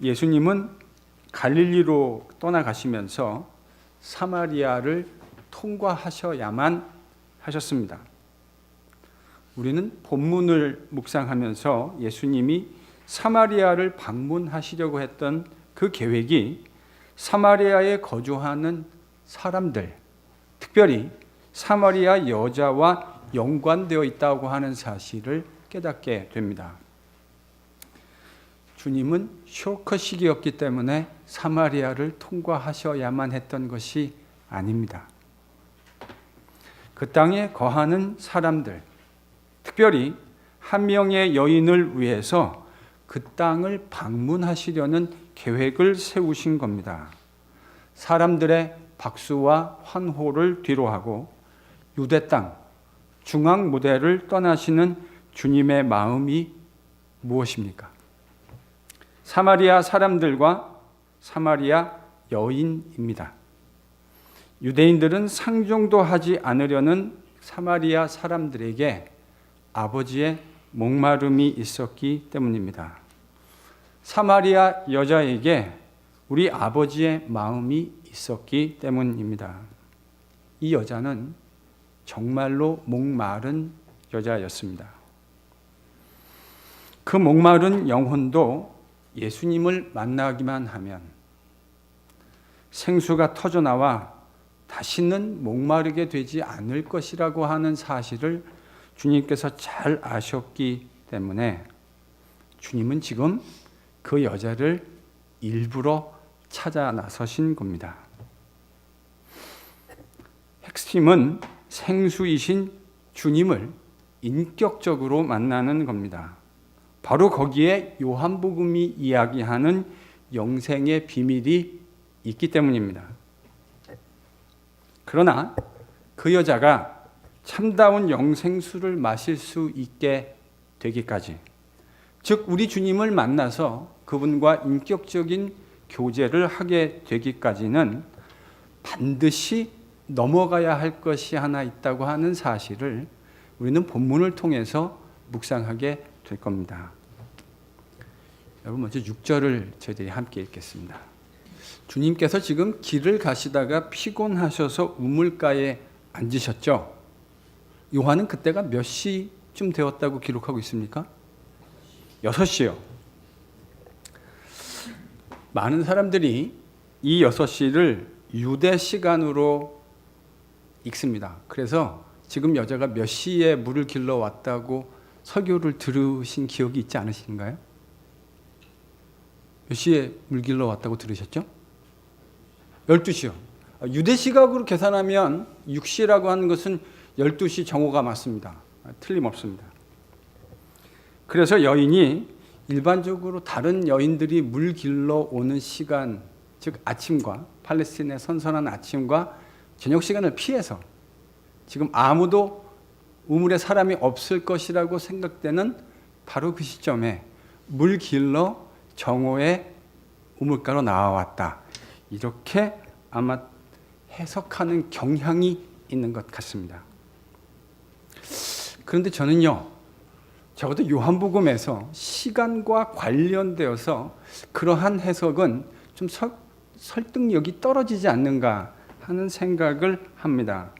예수님은 갈릴리로 떠나가시면서 사마리아를 통과하셔야만 하셨습니다. 우리는 본문을 묵상하면서 예수님이 사마리아를 방문하시려고 했던 그 계획이 사마리아에 거주하는 사람들, 특별히 사마리아 여자와 연관되어 있다고 하는 사실을 깨닫게 됩니다. 주님은 쇼커식이었기 때문에 사마리아를 통과하셔야만 했던 것이 아닙니다. 그 땅에 거하는 사람들, 특별히 한 명의 여인을 위해서 그 땅을 방문하시려는 계획을 세우신 겁니다. 사람들의 박수와 환호를 뒤로하고 유대 땅, 중앙 무대를 떠나시는 주님의 마음이 무엇입니까? 사마리아 사람들과 사마리아 여인입니다. 유대인들은 상종도 하지 않으려는 사마리아 사람들에게 아버지의 목마름이 있었기 때문입니다. 사마리아 여자에게 우리 아버지의 마음이 있었기 때문입니다. 이 여자는 정말로 목마른 여자였습니다. 그 목마른 영혼도 예수님을 만나기만 하면 생수가 터져나와 다시는 목마르게 되지 않을 것이라고 하는 사실을 주님께서 잘 아셨기 때문에 주님은 지금 그 여자를 일부러 찾아 나서신 겁니다. 핵심은 생수이신 주님을 인격적으로 만나는 겁니다. 바로 거기에 요한복음이 이야기하는 영생의 비밀이 있기 때문입니다. 그러나 그 여자가 참다운 영생수를 마실 수 있게 되기까지, 즉 우리 주님을 만나서 그분과 인격적인 교제를 하게 되기까지는 반드시 넘어가야 할 것이 하나 있다고 하는 사실을 우리는 본문을 통해서 묵상하게 될 겁니다. 여러분, 먼저 6절을 저희들이 함께 읽겠습니다. 주님께서 지금 길을 가시다가 피곤하셔서 우물가에 앉으셨죠? 요한은 그때가 몇 시쯤 되었다고 기록하고 있습니까? 6시요. 많은 사람들이 이 6시를 유대 시간으로 읽습니다. 그래서 지금 여자가 몇 시에 물을 길러 왔다고 설교를 들으신 기억이 있지 않으신가요? 몇 시에 물 길러 왔다고 들으셨죠? 12시요. 유대 시각으로 계산하면 6시라고 하는 것은 12시 정오가 맞습니다. 틀림없습니다. 그래서 여인이 일반적으로 다른 여인들이 물 길러 오는 시간, 즉 아침과 팔레스틴의 선선한 아침과 저녁 시간을 피해서 지금 아무도 우물에 사람이 없을 것이라고 생각되는 바로 그 시점에 물 길러 정오에 우물가로 나와왔다. 이렇게 아마 해석하는 경향이 있는 것 같습니다. 그런데 저는요, 적어도 요한복음에서 시간과 관련되어서 그러한 해석은 좀 설득력이 떨어지지 않는가 하는 생각을 합니다.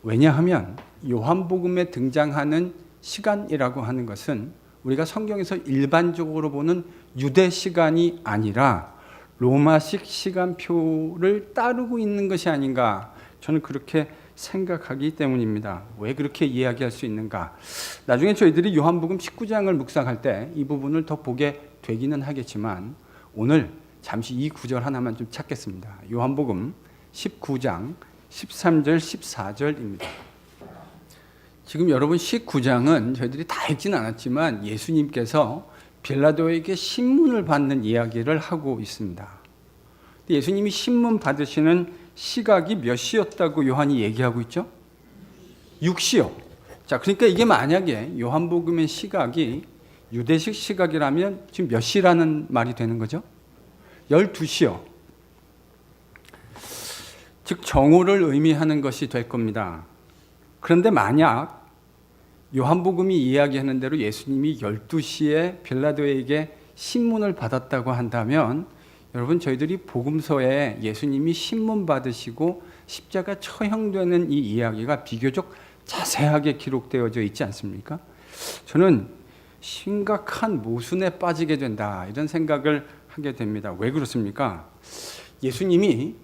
왜냐하면 요한복음에 등장하는 시간이라고 하는 것은 우리가 성경에서 일반적으로 보는 유대 시간이 아니라 로마식 시간표를 따르고 있는 것이 아닌가, 저는 그렇게 생각하기 때문입니다. 왜 그렇게 이야기할 수 있는가? 나중에 저희들이 요한복음 19장을 묵상할 때 이 부분을 더 보게 되기는 하겠지만 오늘 잠시 이 구절 하나만 좀 찾겠습니다. 요한복음 19장 13절 14절입니다. 지금 여러분 19장은 저희들이 다 읽지는 않았지만 예수님께서 빌라도에게 신문을 받는 이야기를 하고 있습니다. 예수님이 신문 받으시는 시각이 몇 시였다고 요한이 얘기하고 있죠? 6시요. 자, 그러니까 이게 만약에 요한복음의 시각이 유대식 시각이라면 지금 몇 시라는 말이 되는 거죠? 12시요. 즉 정오를 의미하는 것이 될 겁니다. 그런데 만약 요한복음이 이야기하는 대로 예수님이 12시에 빌라도에게 신문을 받았다고 한다면 여러분 저희들이 복음서에 예수님이 신문 받으시고 십자가 처형되는 이 이야기가 비교적 자세하게 기록되어져 있지 않습니까? 저는 심각한 모순에 빠지게 된다 이런 생각을 하게 됩니다. 왜 그렇습니까? 예수님이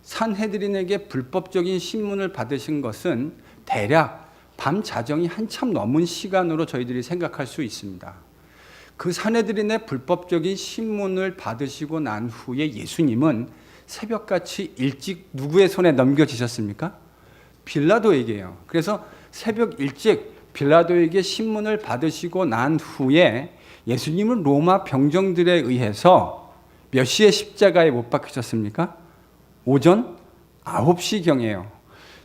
산헤드린에게 불법적인 신문을 받으신 것은 대략 밤 자정이 한참 넘은 시간으로 저희들이 생각할 수 있습니다. 그 산헤드린의 불법적인 신문을 받으시고 난 후에 예수님은 새벽같이 일찍 누구의 손에 넘겨지셨습니까? 빌라도에게요. 그래서 새벽 일찍 빌라도에게 신문을 받으시고 난 후에 예수님은 로마 병정들에 의해서 몇 시에 십자가에 못 박히셨습니까? 오전 9시경에요.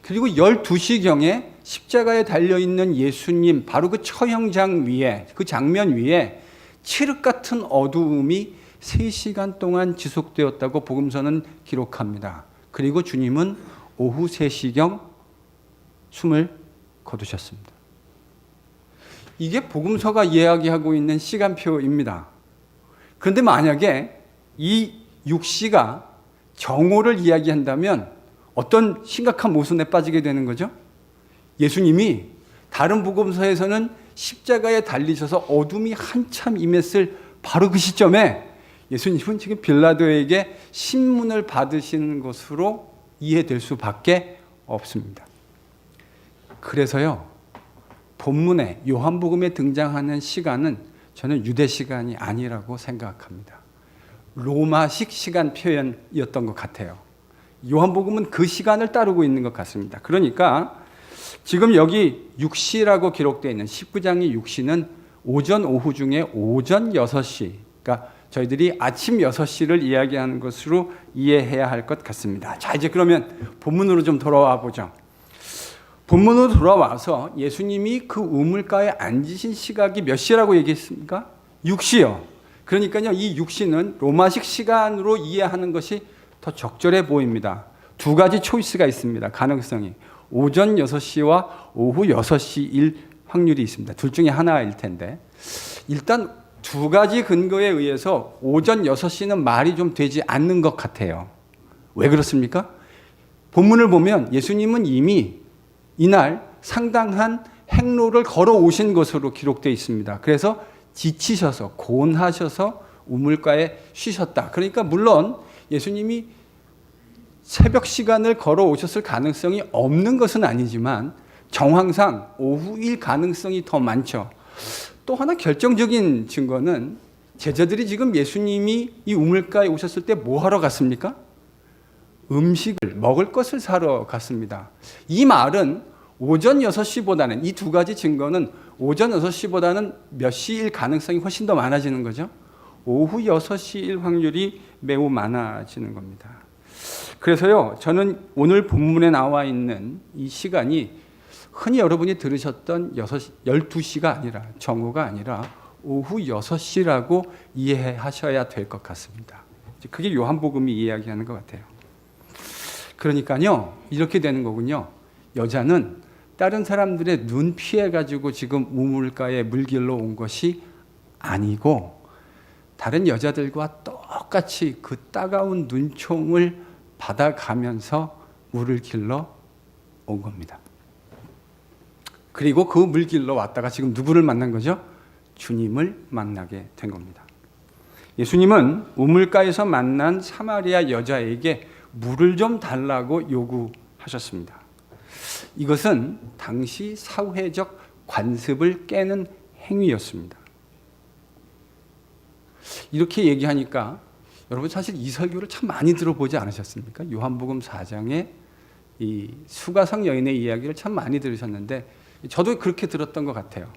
그리고 12시경에 십자가에 달려있는 예수님 바로 그 처형장 위에 그 장면 위에 칠흑 같은 어두움이 3시간 동안 지속되었다고 복음서는 기록합니다. 그리고 주님은 오후 3시경 숨을 거두셨습니다. 이게 복음서가 이야기하고 있는 시간표입니다. 그런데 만약에 이 6시가 정오를 이야기한다면 어떤 심각한 모순에 빠지게 되는 거죠? 예수님이 다른 복음서에서는 십자가에 달리셔서 어둠이 한참 임했을 바로 그 시점에 예수님은 지금 빌라도에게 신문을 받으시는 것으로 이해될 수밖에 없습니다. 그래서요, 본문에 요한복음에 등장하는 시간은 저는 유대 시간이 아니라고 생각합니다. 로마식 시간 표현이었던 것 같아요. 요한복음은 그 시간을 따르고 있는 것 같습니다. 그러니까 지금 여기 6시라고 기록되어 있는 19장의 6시는 오전 오후 중에 오전 6시, 그러니까 저희들이 아침 6시를 이야기하는 것으로 이해해야 할 것 같습니다. 자, 이제 그러면 본문으로 좀 돌아와 보죠. 본문으로 돌아와서 예수님이 그 우물가에 앉으신 시각이 몇 시라고 얘기했습니까? 6시요. 그러니까요, 이 6시는 로마식 시간으로 이해하는 것이 더 적절해 보입니다. 두 가지 초이스가 있습니다. 가능성이. 오전 6시와 오후 6시일 확률이 있습니다. 둘 중에 하나일 텐데. 일단 두 가지 근거에 의해서 오전 6시는 말이 좀 되지 않는 것 같아요. 왜 그렇습니까? 본문을 보면 예수님은 이미 이날 상당한 행로를 걸어오신 것으로 기록되어 있습니다. 그래서 지치셔서 곤하셔서 우물가에 쉬셨다. 그러니까 물론 예수님이 새벽 시간을 걸어오셨을 가능성이 없는 것은 아니지만 정황상 오후일 가능성이 더 많죠. 또 하나 결정적인 증거는 제자들이 지금 예수님이 이 우물가에 오셨을 때 뭐 하러 갔습니까? 음식을 먹을 것을 사러 갔습니다. 이 말은 오전 6시보다는 이 두 가지 증거는 오전 6시보다는 몇 시일 가능성이 훨씬 더 많아지는 거죠. 오후 6시일 확률이 매우 많아지는 겁니다. 그래서요, 저는 오늘 본문에 나와 있는 이 시간이 흔히 여러분이 들으셨던 12시가 아니라 정오가 아니라 오후 6시라고 이해하셔야 될 것 같습니다. 그게 요한복음이 이야기하는 것 같아요. 그러니까요, 이렇게 되는 거군요. 여자는 다른 사람들의 눈 피해가지고 지금 우물가에 물길로 온 것이 아니고 다른 여자들과 똑같이 그 따가운 눈총을 받아가면서 물을 길러 온 겁니다. 그리고 그 물길로 왔다가 지금 누구를 만난 거죠? 주님을 만나게 된 겁니다. 예수님은 우물가에서 만난 사마리아 여자에게 물을 좀 달라고 요구하셨습니다. 이것은 당시 사회적 관습을 깨는 행위였습니다. 이렇게 얘기하니까 여러분 사실 이 설교를 참 많이 들어보지 않으셨습니까? 요한복음 4장에 이 수가성 여인의 이야기를 참 많이 들으셨는데 저도 그렇게 들었던 것 같아요.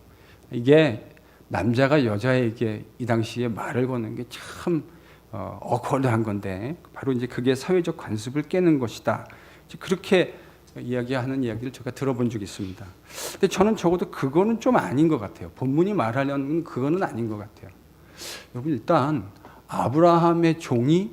이게 남자가 여자에게 이 당시에 말을 거는 게 참 억울한 건데 바로 이제 그게 사회적 관습을 깨는 것이다. 그렇게 이야기하는 이야기를 제가 들어본 적이 있습니다. 근데 저는 적어도 그거는 좀 아닌 것 같아요. 본문이 말하려는 그거는 아닌 것 같아요. 여러분 일단 아브라함의 종이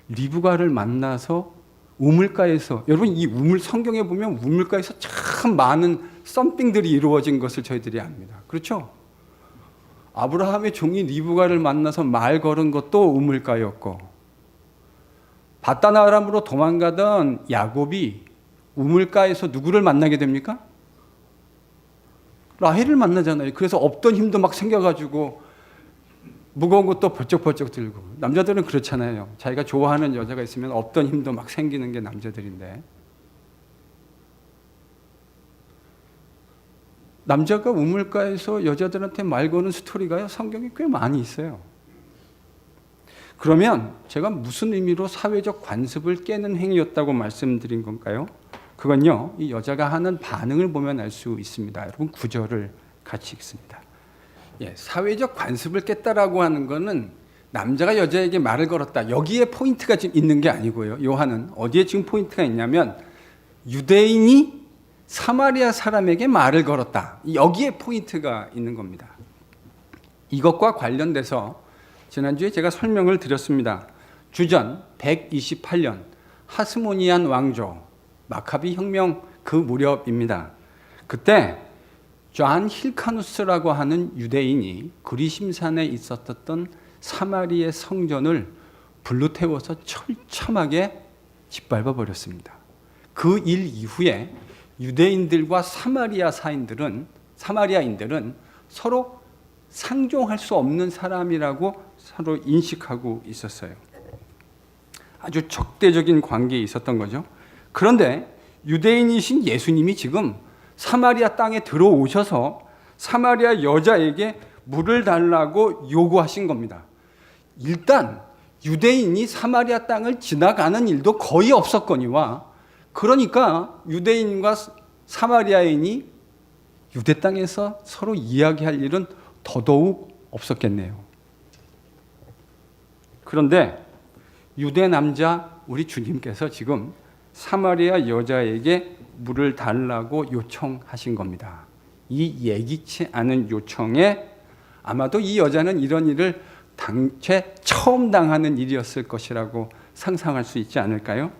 리브가를 만나서 우물가에서 여러분 이 성경에 보면 우물가에서 참 많은 썸띵들이 이루어진 것을 저희들이 압니다. 그렇죠? 아브라함의 종이 리브가를 만나서 말 걸은 것도 우물가였고, 바단 아람으로 도망가던 야곱이 우물가에서 누구를 만나게 됩니까? 라헬을 만나잖아요. 그래서 없던 힘도 막 생겨가지고 무거운 것도 벌쩍벌쩍 들고. 남자들은 그렇잖아요. 자기가 좋아하는 여자가 있으면 없던 힘도 막 생기는 게 남자들인데, 남자가 우물가에서 여자들한테 말 거는 스토리가요, 성경에 꽤 많이 있어요. 그러면 제가 무슨 의미로 사회적 관습을 깨는 행위였다고 말씀드린 건가요? 그건요, 이 여자가 하는 반응을 보면 알 수 있습니다. 여러분, 구절을 같이 읽습니다. 사회적 관습을 깼다라고 하는 거는 남자가 여자에게 말을 걸었다, 여기에 포인트가 지금 있는 게 아니고요. 요한은 어디에 지금 포인트가 있냐면, 유대인이 사마리아 사람에게 말을 걸었다, 여기에 포인트가 있는 겁니다. 이것과 관련돼서 지난주에 제가 설명을 드렸습니다. 주전 128년 하스모니안 왕조 마카비 혁명 그 무렵입니다. 그때 존 힐카누스라고 하는 유대인이 그리심산에 있었던 사마리아 성전을 불로 태워서 처참하게 짓밟아 버렸습니다. 그 일 이후에 유대인들과 사마리아인들은 서로 상종할 수 없는 사람이라고 서로 인식하고 있었어요. 아주 적대적인 관계에 있었던 거죠. 그런데 유대인이신 예수님이 지금 사마리아 땅에 들어오셔서 사마리아 여자에게 물을 달라고 요구하신 겁니다. 일단 유대인이 사마리아 땅을 지나가는 일도 거의 없었거니와, 그러니까 유대인과 사마리아인이 유대 땅에서 서로 이야기할 일은 더더욱 없었겠네요. 그런데 유대 남자 우리 주님께서 지금 사마리아 여자에게 물을 달라고 요청하신 겁니다. 이 예기치 않은 요청에 아마도 이 여자는 이런 일을 당최 처음 당하는 일이었을 것이라고 상상할 수 있지 않을까요?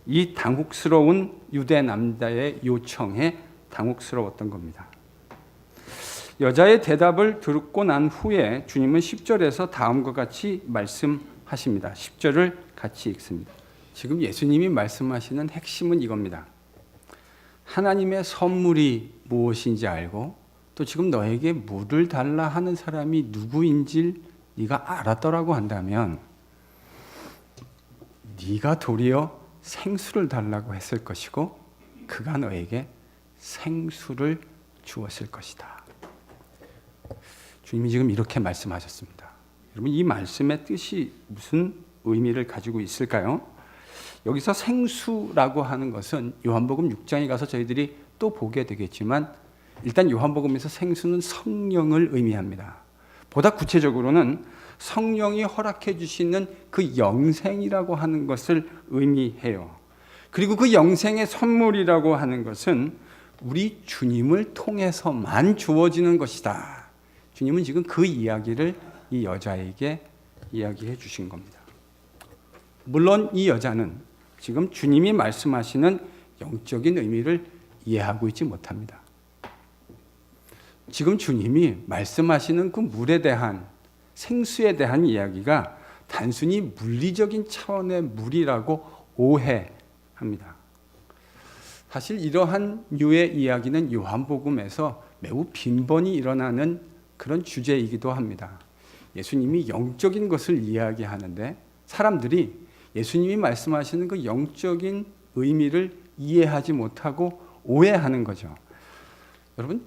이 당혹스러운 유대 남자의 요청에 당혹스러웠던 겁니다. 여자의 대답을 듣고 난 후에 주님은 10절에서 다음과 같이 말씀하십니다. 10절을 같이 읽습니다. 지금 예수님이 말씀하시는 핵심은 이겁니다. 하나님의 선물이 무엇인지 알고 또 지금 너에게 물을 달라 하는 사람이 누구인지 네가 알았더라고 한다면 네가 도리어 생수를 달라고 했을 것이고 그가 너에게 생수를 주었을 것이다. 주님이 지금 이렇게 말씀하셨습니다. 여러분, 이 말씀의 뜻이 무슨 의미를 가지고 있을까요? 여기서 생수라고 하는 것은 요한복음 6장에 가서 저희들이 또 보게 되겠지만, 일단 요한복음에서 생수는 성령을 의미합니다. 보다 구체적으로는 성령이 허락해 주시는 그 영생이라고 하는 것을 의미해요. 그리고 그 영생의 선물이라고 하는 것은 우리 주님을 통해서만 주어지는 것이다. 주님은 지금 그 이야기를 이 여자에게 이야기해 주신 겁니다. 물론 이 여자는 지금 주님이 말씀하시는 영적인 의미를 이해하고 있지 못합니다. 지금 주님이 말씀하시는 그 물에 대한, 생수에 대한 이야기가 단순히 물리적인 차원의 물이라고 오해합니다. 사실 이러한 류의 이야기는 요한복음에서 매우 빈번히 일어나는 그런 주제이기도 합니다. 예수님이 영적인 것을 이야기하는데 사람들이 예수님이 말씀하시는 그 영적인 의미를 이해하지 못하고 오해하는 거죠. 여러분,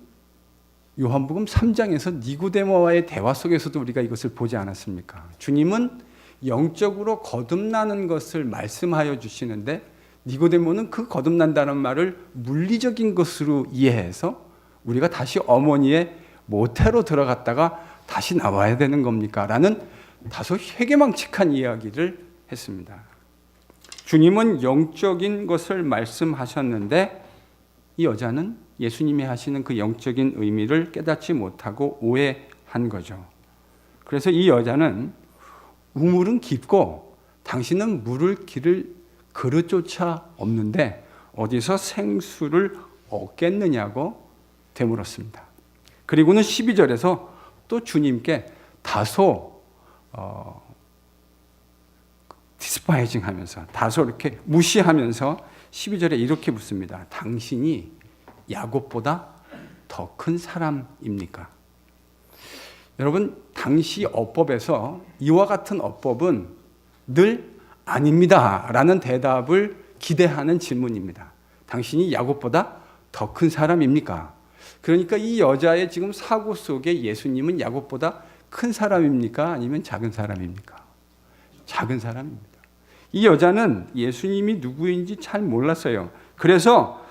요한복음 3장에서 니고데모와의 대화 속에서도 우리가 이것을 보지 않았습니까? 주님은 영적으로 거듭나는 것을 말씀하여 주시는데 니고데모는 그 거듭난다는 말을 물리적인 것으로 이해해서 우리가 다시 어머니의 모태로 들어갔다가 다시 나와야 되는 겁니까? 라는 다소 회개망측한 이야기를 했습니다. 주님은 영적인 것을 말씀하셨는데 이 여자는 예수님이 하시는 그 영적인 의미를 깨닫지 못하고 오해한 거죠. 그래서 이 여자는 우물은 깊고 당신은 물을 기를 그릇조차 없는데 어디서 생수를 얻겠느냐고 되물었습니다. 그리고는 12절에서 또 주님께 다소 디스파이징 하면서 다소 이렇게 무시하면서 12절에 이렇게 묻습니다. 당신이 야곱보다 더 큰 사람입니까? 여러분, 당시 어법에서 이와 같은 어법은 늘 아닙니다 라는 대답을 기대하는 질문입니다. 당신이 야곱보다 더 큰 사람입니까? 그러니까 이 여자의 지금 사고 속에 예수님은 야곱보다 큰 사람입니까? 아니면 작은 사람입니까? 작은 사람입니다. 이 여자는 예수님이 누구인지 잘 몰랐어요. 그래서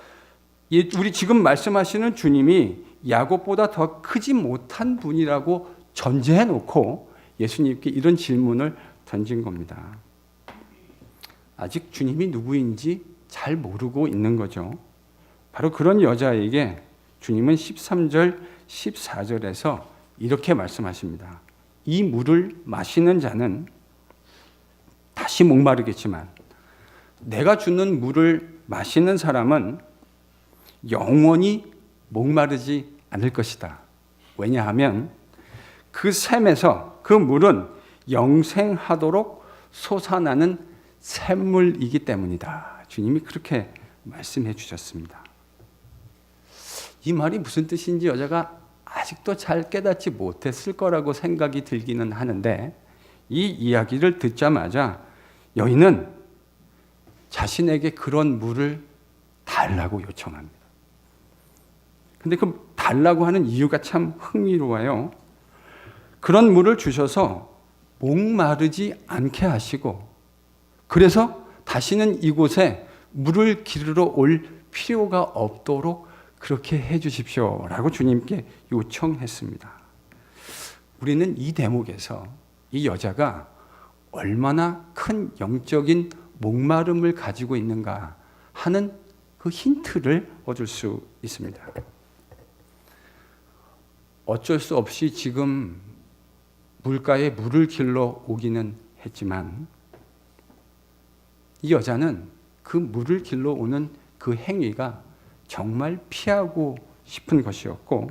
우리 지금 말씀하시는 주님이 야곱보다 더 크지 못한 분이라고 전제해 놓고 예수님께 이런 질문을 던진 겁니다. 아직 주님이 누구인지 잘 모르고 있는 거죠. 바로 그런 여자에게 주님은 13절, 14절에서 이렇게 말씀하십니다. 이 물을 마시는 자는 다시 목마르겠지만 내가 주는 물을 마시는 사람은 영원히 목마르지 않을 것이다. 왜냐하면 그 샘에서 그 물은 영생하도록 솟아나는 샘물이기 때문이다. 주님이 그렇게 말씀해 주셨습니다. 이 말이 무슨 뜻인지 여자가 아직도 잘 깨닫지 못했을 거라고 생각이 들기는 하는데 이 이야기를 듣자마자 여인은 자신에게 그런 물을 달라고 요청합니다. 근데 그 달라고 하는 이유가 참 흥미로워요. 그런 물을 주셔서 목마르지 않게 하시고 그래서 다시는 이곳에 물을 기르러 올 필요가 없도록 그렇게 해 주십시오라고 주님께 요청했습니다. 우리는 이 대목에서 이 여자가 얼마나 큰 영적인 목마름을 가지고 있는가 하는 그 힌트를 얻을 수 있습니다. 어쩔 수 없이 지금 물가에 물을 길러 오기는 했지만 이 여자는 그 물을 길러 오는 그 행위가 정말 피하고 싶은 것이었고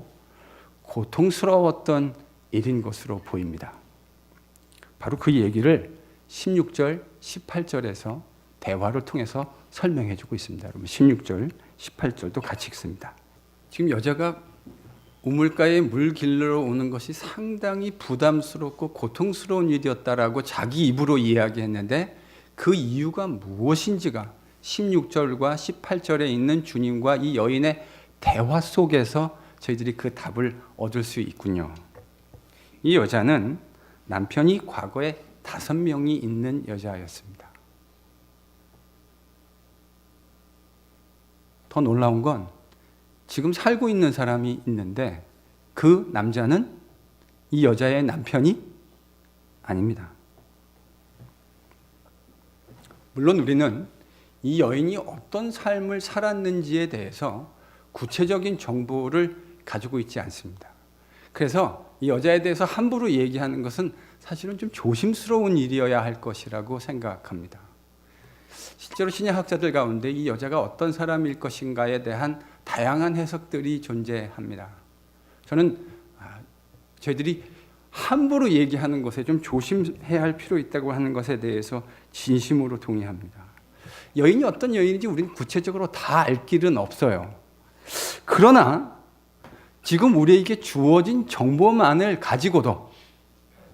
고통스러웠던 일인 것으로 보입니다. 바로 그 얘기를 16절, 18절에서 대화를 통해서 설명해 주고 있습니다. 여러분 16절, 18절도 같이 읽습니다. 지금 여자가 우물가에 물 길러 오는 것이 상당히 부담스럽고 고통스러운 일이었다라고 자기 입으로 이야기했는데 그 이유가 무엇인지가 16절과 18절에 있는 주님과 이 여인의 대화 속에서 저희들이 그 답을 얻을 수 있군요. 이 여자는 남편이 과거에 5명이 있는 여자였습니다. 더 놀라운 건 지금 살고 있는 사람이 있는데 그 남자는 이 여자의 남편이 아닙니다. 물론 우리는 이 여인이 어떤 삶을 살았는지에 대해서 구체적인 정보를 가지고 있지 않습니다. 그래서 이 여자에 대해서 함부로 얘기하는 것은 사실은 좀 조심스러운 일이어야 할 것이라고 생각합니다. 실제로 신약학자들 가운데 이 여자가 어떤 사람일 것인가에 대한 다양한 해석들이 존재합니다. 저는 저희들이 함부로 얘기하는 것에 좀 조심해야 할 필요 있다고 하는 것에 대해서 진심으로 동의합니다. 여인이 어떤 여인인지 우리는 구체적으로 다 알 길은 없어요. 그러나 지금 우리에게 주어진 정보만을 가지고도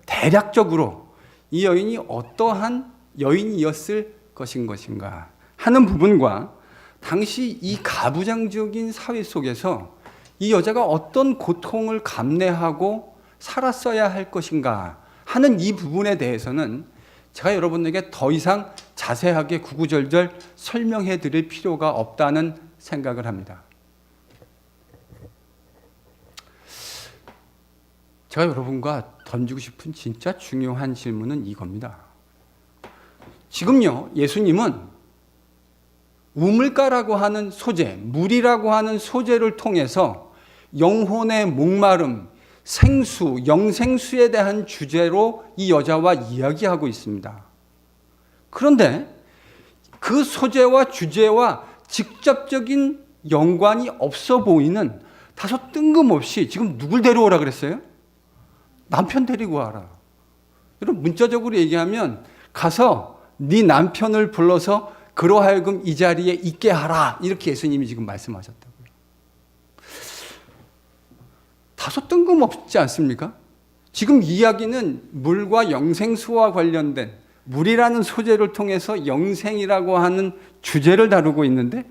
대략적으로 이 여인이 어떠한 여인이었을 것인가 하는 부분과 당시 이 가부장적인 사회 속에서 이 여자가 어떤 고통을 감내하고 살았어야 할 것인가 하는 이 부분에 대해서는 제가 여러분에게 더 이상 자세하게 구구절절 설명해 드릴 필요가 없다는 생각을 합니다. 제가 여러분과 던지고 싶은 진짜 중요한 질문은 이겁니다. 지금요, 예수님은 우물가라고 하는 소재, 물이라고 하는 소재를 통해서 영혼의 목마름, 생수, 영생수에 대한 주제로 이 여자와 이야기하고 있습니다. 그런데 그 소재와 주제와 직접적인 연관이 없어 보이는 다소 뜬금없이 지금 누굴 데려오라 그랬어요? 남편 데리고 와라. 여러분 문자적으로 얘기하면 가서 네 남편을 불러서 그러하여금 이 자리에 있게 하라. 이렇게 예수님이 지금 말씀하셨다고요. 다소 뜬금없지 않습니까? 지금 이야기는 물과 영생수와 관련된 물이라는 소재를 통해서 영생이라고 하는 주제를 다루고 있는데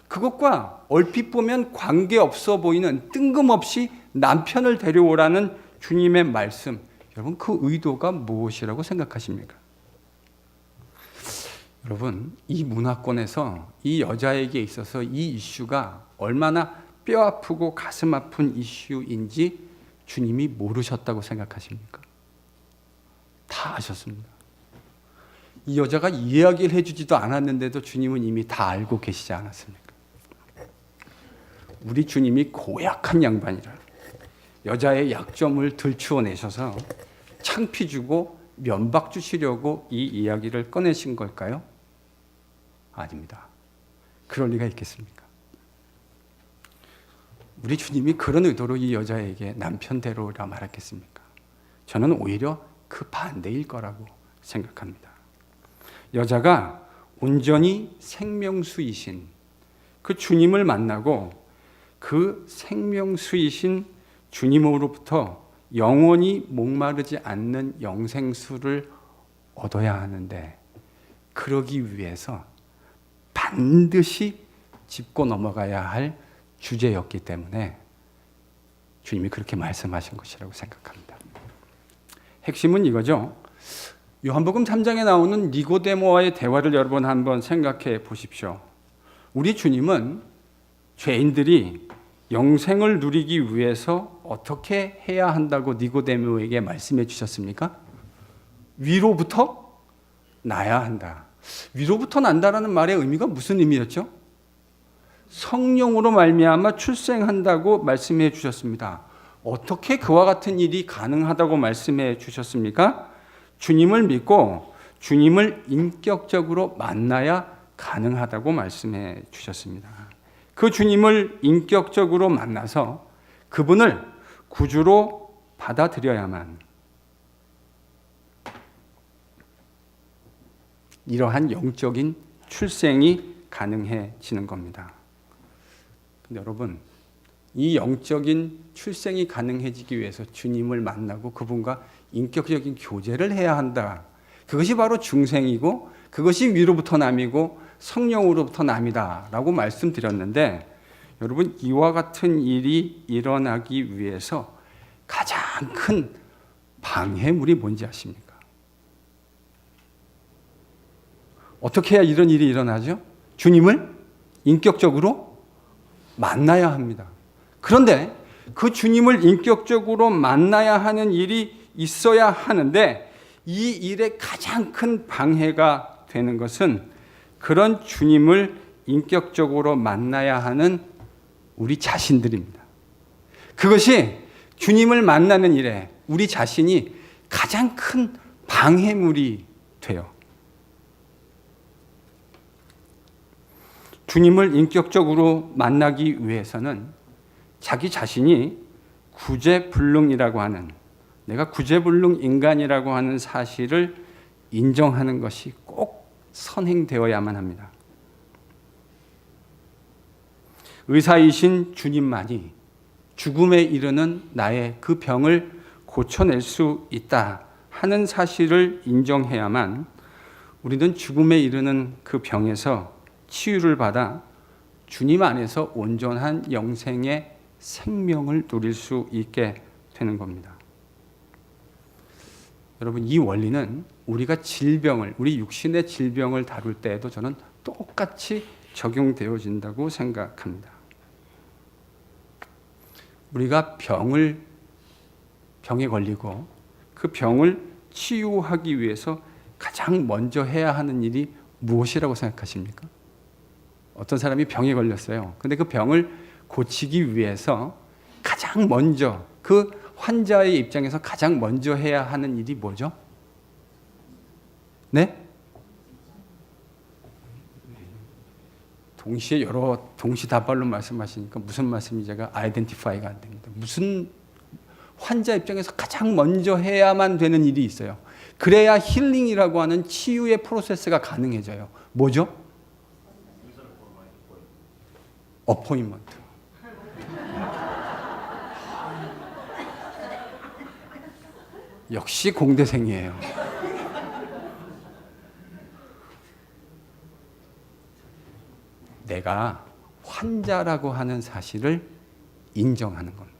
그것과 얼핏 보면 관계없어 보이는 뜬금없이 남편을 데려오라는 주님의 말씀. 여러분 그 의도가 무엇이라고 생각하십니까? 여러분 이 문화권에서 이 여자에게 있어서 이 이슈가 얼마나 뼈 아프고 가슴 아픈 이슈인지 주님이 모르셨다고 생각하십니까? 다 아셨습니다. 이 여자가 이야기를 해주지도 않았는데도 주님은 이미 다 알고 계시지 않았습니까? 우리 주님이 고약한 양반이라 여자의 약점을 들추어내셔서 창피 주고 면박 주시려고 이 이야기를 꺼내신 걸까요? 아닙니다. 그럴 리가 있겠습니까? 우리 주님이 그런 의도로 이 여자에게 남편 데려오라 말했겠습니까? 저는 오히려 그 반대일 거라고 생각합니다. 여자가 온전히 생명수이신 그 주님을 만나고 그 생명수이신 주님으로부터 영원히 목마르지 않는 영생수를 얻어야 하는데 그러기 위해서 반드시 짚고 넘어가야 할 주제였기 때문에 주님이 그렇게 말씀하신 것이라고 생각합니다. 핵심은 이거죠. 요한복음 3장에 나오는 니고데모와의 대화를 여러분 한번 생각해 보십시오. 우리 주님은 죄인들이 영생을 누리기 위해서 어떻게 해야 한다고 니고데모에게 말씀해 주셨습니까? 위로부터 나야 한다. 위로부터 난다라는 말의 의미가 무슨 의미였죠? 성령으로 말미암아 출생한다고 말씀해 주셨습니다. 어떻게 그와 같은 일이 가능하다고 말씀해 주셨습니까? 주님을 믿고 주님을 인격적으로 만나야 가능하다고 말씀해 주셨습니다. 그 주님을 인격적으로 만나서 그분을 구주로 받아들여야만 이러한 영적인 출생이 가능해지는 겁니다. 근데 여러분, 이 영적인 출생이 가능해지기 위해서 주님을 만나고 그분과 인격적인 교제를 해야 한다. 그것이 바로 중생이고 그것이 위로부터 남이고 성령으로부터 남이다 라고 말씀드렸는데 여러분 이와 같은 일이 일어나기 위해서 가장 큰 방해물이 뭔지 아십니까? 어떻게 해야 이런 일이 일어나죠? 주님을 인격적으로 만나야 합니다. 그런데 그 주님을 인격적으로 만나야 하는 일이 있어야 하는데 이 일의 가장 큰 방해가 되는 것은 그런 주님을 인격적으로 만나야 하는 우리 자신들입니다. 그것이 주님을 만나는 일에 우리 자신이 가장 큰 방해물이 돼요. 주님을 인격적으로 만나기 위해서는 자기 자신이 구제불능이라고 하는 내가 구제불능 인간이라고 하는 사실을 인정하는 것이 꼭 선행되어야만 합니다. 의사이신 주님만이 죽음에 이르는 나의 그 병을 고쳐낼 수 있다 하는 사실을 인정해야만 우리는 죽음에 이르는 그 병에서 치유를 받아 주님 안에서 온전한 영생의 생명을 누릴 수 있게 되는 겁니다. 여러분 이 원리는 우리가 질병을 우리 육신의 질병을 다룰 때에도 저는 똑같이 적용되어진다고 생각합니다. 우리가 병에 걸리고 그 병을 치유하기 위해서 가장 먼저 해야 하는 일이 무엇이라고 생각하십니까? 어떤 사람이 병에 걸렸어요. 근데 그 병을 고치기 위해서 가장 먼저 그 환자의 입장에서 가장 먼저 해야 하는 일이 뭐죠? 네? 동시에 동시다발로 말씀하시니까 무슨 말씀인지 제가 아이덴티파이가 안 됩니다. 환자 입장에서 가장 먼저 해야만 되는 일이 있어요. 그래야 힐링이라고 하는 치유의 프로세스가 가능해져요. 뭐죠? 어포인먼트. 역시 공대생이에요. 내가 환자라고 하는 사실을 인정하는 겁니다.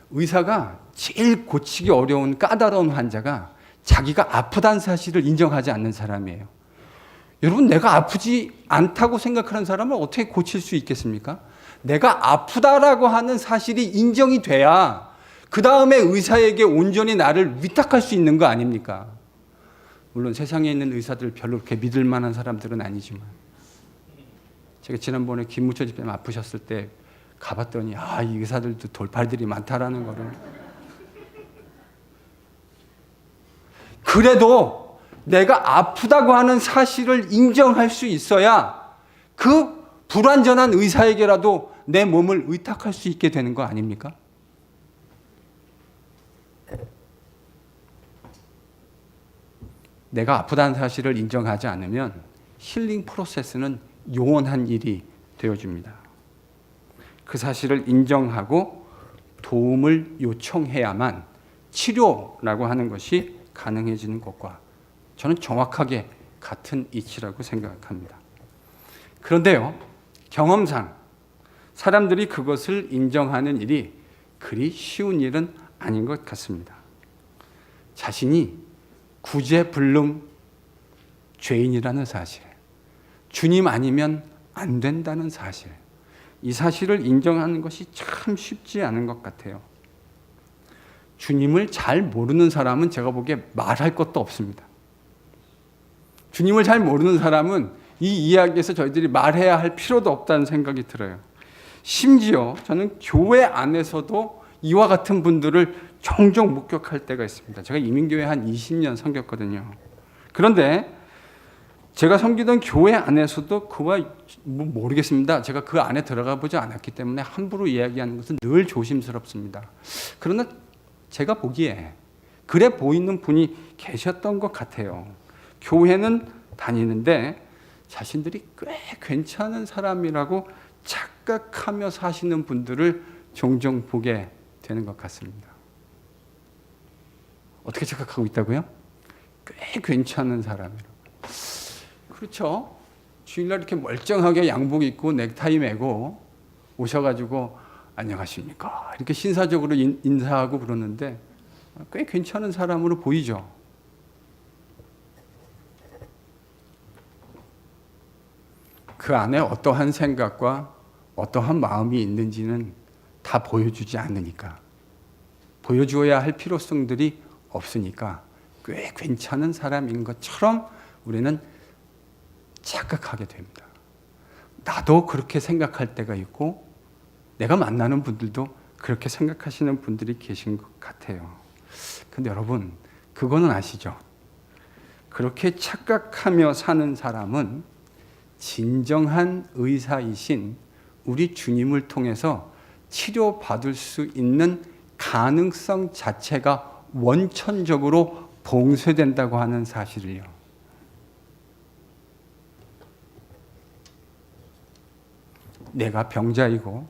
의사가 제일 고치기 어려운 까다로운 환자가 자기가 아프다는 사실을 인정하지 않는 사람이에요. 여러분, 내가 아프지 않다고 생각하는 사람을 어떻게 고칠 수 있겠습니까? 내가 아프다라고 하는 사실이 인정이 돼야 그 다음에 의사에게 온전히 나를 위탁할 수 있는 거 아닙니까? 물론 세상에 있는 의사들 별로 그렇게 믿을 만한 사람들은 아니지만, 제가 지난번에 김무철 집사님 아프셨을 때 가봤더니 이 의사들도 돌팔들이 많다라는 거를. 그래도 내가 아프다고 하는 사실을 인정할 수 있어야 그 불완전한 의사에게라도 내 몸을 의탁할 수 있게 되는 거 아닙니까? 내가 아프다는 사실을 인정하지 않으면 힐링 프로세스는 요원한 일이 되어집니다. 그 사실을 인정하고 도움을 요청해야만 치료라고 하는 것이 가능해지는 것과 저는 정확하게 같은 이치라고 생각합니다. 그런데요, 경험상 사람들이 그것을 인정하는 일이 그리 쉬운 일은 아닌 것 같습니다. 자신이 구제불능 죄인이라는 사실, 주님 아니면 안 된다는 사실, 이 사실을 인정하는 것이 참 쉽지 않은 것 같아요. 주님을 잘 모르는 사람은 제가 보기에 말할 것도 없습니다. 주님을 잘 모르는 사람은 이 이야기에서 저희들이 말해야 할 필요도 없다는 생각이 들어요. 심지어 저는 교회 안에서도 이와 같은 분들을 종종 목격할 때가 있습니다. 제가 이민교회 한 20년 섬겼거든요. 그런데 제가 섬기던 교회 안에서도 그와 모르겠습니다. 제가 그 안에 들어가 보지 않았기 때문에 함부로 이야기하는 것은 늘 조심스럽습니다. 그러나 제가 보기에 그래 보이는 분이 계셨던 것 같아요. 교회는 다니는데 자신들이 꽤 괜찮은 사람이라고 착각하며 사시는 분들을 종종 보게 되는 것 같습니다. 어떻게 착각하고 있다고요? 꽤 괜찮은 사람이라고. 그렇죠. 주일날 이렇게 멀쩡하게 양복 입고 넥타이 매고 오셔가지고 안녕하십니까 이렇게 신사적으로 인사하고 그러는데 꽤 괜찮은 사람으로 보이죠. 그 안에 어떠한 생각과 어떠한 마음이 있는지는 다 보여주지 않으니까, 보여주어야 할 필요성들이 없으니까 꽤 괜찮은 사람인 것처럼 우리는 착각하게 됩니다. 나도 그렇게 생각할 때가 있고 내가 만나는 분들도 그렇게 생각하시는 분들이 계신 것 같아요. 근데 여러분, 그거는 아시죠? 그렇게 착각하며 사는 사람은 진정한 의사이신 우리 주님을 통해서 치료받을 수 있는 가능성 자체가 원천적으로 봉쇄된다고 하는 사실을요. 내가 병자이고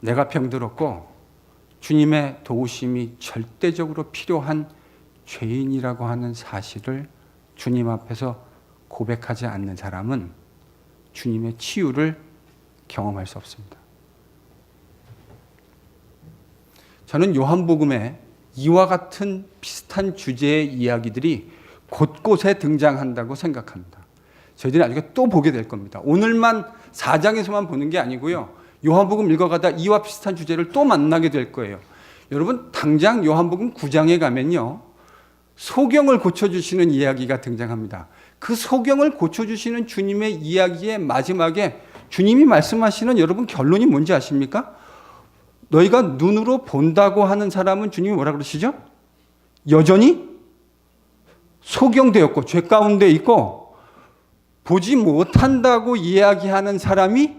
내가 병들었고 주님의 도우심이 절대적으로 필요한 죄인이라고 하는 사실을 주님 앞에서 고백하지 않는 사람은 주님의 치유를 경험할 수 없습니다. 저는 요한복음에 이와 같은 비슷한 주제의 이야기들이 곳곳에 등장한다고 생각합니다. 저희들이 나중에 또 보게 될 겁니다. 오늘만 4장에서만 보는 게 아니고요. 요한복음 읽어가다 이와 비슷한 주제를 또 만나게 될 거예요. 여러분, 당장 요한복음 9장에 가면요, 소경을 고쳐주시는 이야기가 등장합니다. 그 소경을 고쳐주시는 주님의 이야기의 마지막에 주님이 말씀하시는 여러분 결론이 뭔지 아십니까? 너희가 눈으로 본다고 하는 사람은 주님이 뭐라 그러시죠? 여전히 소경되었고 죄 가운데 있고 보지 못한다고 이야기하는 사람이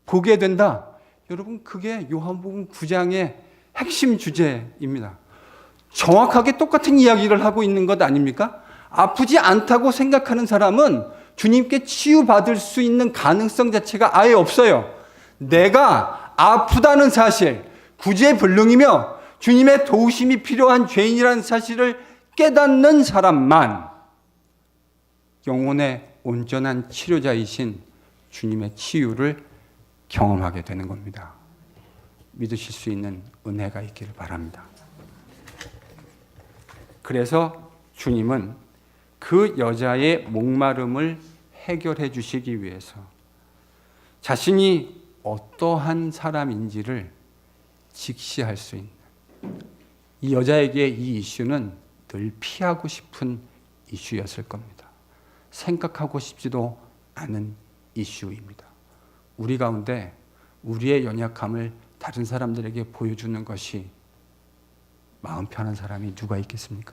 보게 된다. 여러분, 그게 요한복음 9장의 핵심 주제입니다. 정확하게 똑같은 이야기를 하고 있는 것 아닙니까? 아프지 않다고 생각하는 사람은 주님께 치유받을 수 있는 가능성 자체가 아예 없어요. 내가 아프다는 사실, 구제불능이며 주님의 도우심이 필요한 죄인이라는 사실을 깨닫는 사람만 영혼의 온전한 치료자이신 주님의 치유를 경험하게 되는 겁니다. 믿으실 수 있는 은혜가 있기를 바랍니다. 그래서 주님은 그 여자의 목마름을 해결해 주시기 위해서 자신이 어떠한 사람인지를 직시할 수 있는, 이 여자에게 이 이슈는 늘 피하고 싶은 이슈였을 겁니다. 생각하고 싶지도 않은 이슈입니다. 우리 가운데 우리의 연약함을 다른 사람들에게 보여주는 것이 마음 편한 사람이 누가 있겠습니까?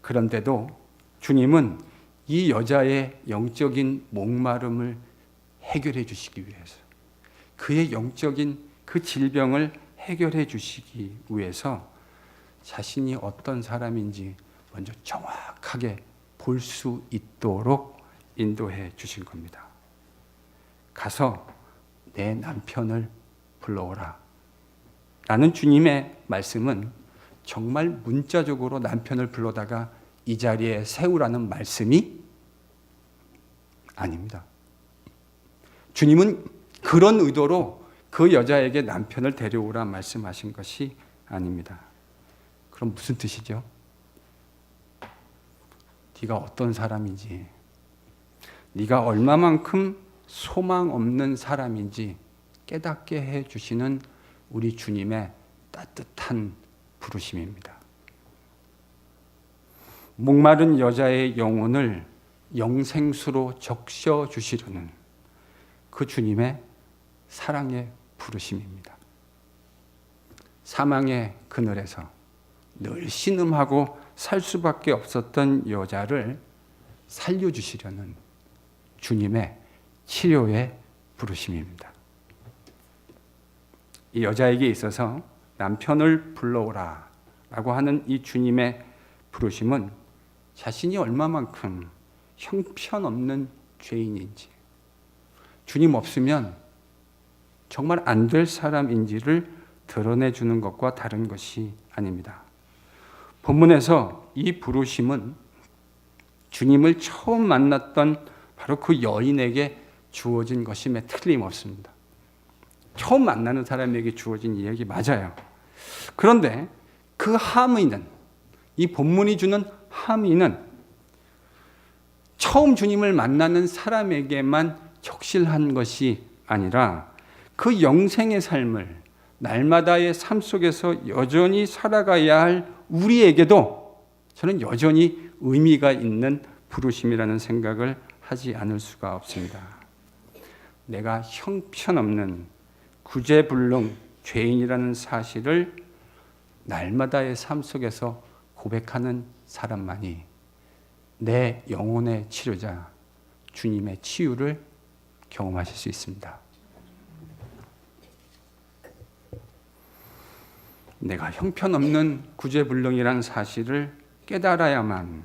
그런데도 주님은 이 여자의 영적인 목마름을 해결해 주시기 위해서, 그의 영적인 그 질병을 해결해 주시기 위해서 자신이 어떤 사람인지 먼저 정확하게 볼 수 있도록 인도해 주신 겁니다. 가서 내 남편을 불러오라 라는 주님의 말씀은 정말 문자적으로 남편을 불러다가 이 자리에 세우라는 말씀이 아닙니다. 주님은 그런 의도로 그 여자에게 남편을 데려오라 말씀하신 것이 아닙니다. 그럼 무슨 뜻이죠? 네가 어떤 사람인지, 네가 얼마만큼 소망 없는 사람인지 깨닫게 해주시는 우리 주님의 따뜻한 부르심입니다. 목마른 여자의 영혼을 영생수로 적셔주시려는 그 주님의 사랑의 부르심입니다. 사망의 그늘에서 늘 신음하고 살 수밖에 없었던 여자를 살려주시려는 주님의 치료의 부르심입니다. 이 여자에게 있어서 남편을 불러오라 라고 하는 이 주님의 부르심은 자신이 얼마만큼 형편없는 죄인인지, 주님 없으면 정말 안 될 사람인지를 드러내주는 것과 다른 것이 아닙니다. 본문에서 이 부르심은 주님을 처음 만났던 바로 그 여인에게 주어진 것임에 틀림없습니다. 처음 만나는 사람에게 주어진 이야기 맞아요. 그런데 그 함의는, 이 본문이 주는 함의는 처음 주님을 만나는 사람에게만 적실한 것이 아니라 그 영생의 삶을 날마다의 삶 속에서 여전히 살아가야 할 우리에게도 저는 여전히 의미가 있는 부르심이라는 생각을 하지 않을 수가 없습니다. 내가 형편없는 구제불능 죄인이라는 사실을 날마다의 삶 속에서 고백하는 사람만이 내 영혼의 치료자 주님의 치유를 경험하실 수 있습니다. 내가 형편없는 구제불능이라는 사실을 깨달아야만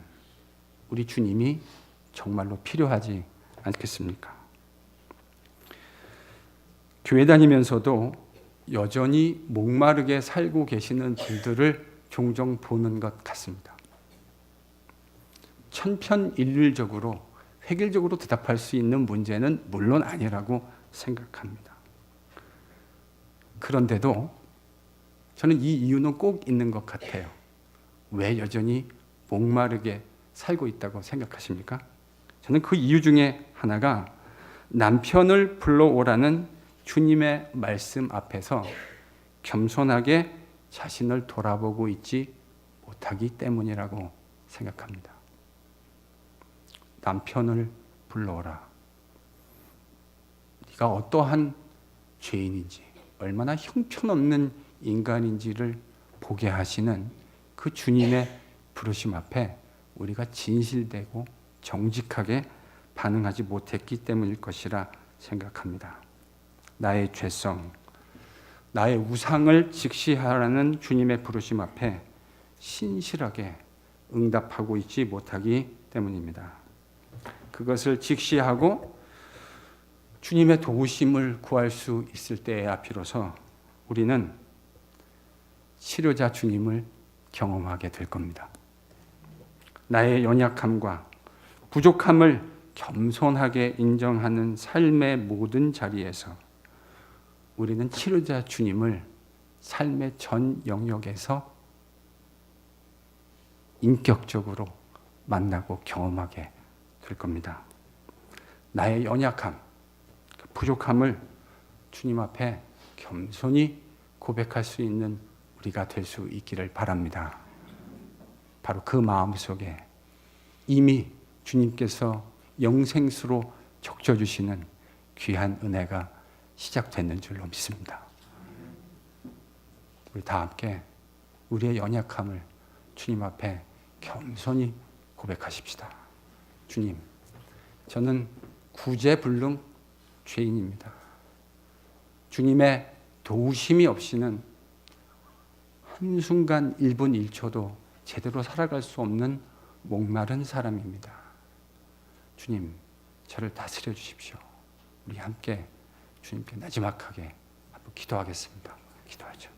우리 주님이 정말로 필요하지 않겠습니까? 교회 다니면서도 여전히 목마르게 살고 계시는 분들을 종종 보는 것 같습니다. 천편일률적으로 획일적으로 대답할 수 있는 문제는 물론 아니라고 생각합니다. 그런데도 저는 이 이유는 꼭 있는 것 같아요. 왜 여전히 목마르게 살고 있다고 생각하십니까? 저는 그 이유 중에 하나가 남편을 불러오라는 주님의 말씀 앞에서 겸손하게 자신을 돌아보고 있지 못하기 때문이라고 생각합니다. 남편을 불러오라. 네가 어떠한 죄인인지, 얼마나 형편없는 인간인지를 보게 하시는 그 주님의 부르심 앞에 우리가 진실되고 정직하게 반응하지 못했기 때문일 것이라 생각합니다. 나의 죄성, 나의 우상을 직시하라는 주님의 부르심 앞에 신실하게 응답하고 있지 못하기 때문입니다. 그것을 직시하고 주님의 도우심을 구할 수 있을 때야 비로소 우리는 치료자 주님을 경험하게 될 겁니다. 나의 연약함과 부족함을 겸손하게 인정하는 삶의 모든 자리에서 우리는 치료자 주님을 삶의 전 영역에서 인격적으로 만나고 경험하게 될 겁니다. 나의 연약함, 부족함을 주님 앞에 겸손히 고백할 수 있는 우리가 될 수 있기를 바랍니다. 바로 그 마음속에 이미 주님께서 영생수로 적셔주시는 귀한 은혜가 시작되는 줄로 믿습니다. 우리 다 함께 우리의 연약함을 주님 앞에 겸손히 고백하십시다. 주님, 저는 구제불능 죄인입니다. 주님의 도우심이 없이는 한순간 1분 1초도 제대로 살아갈 수 없는 목마른 사람입니다. 주님, 저를 다스려 주십시오. 우리 함께 주님께 나지막하게 한번 기도하겠습니다. 기도하죠.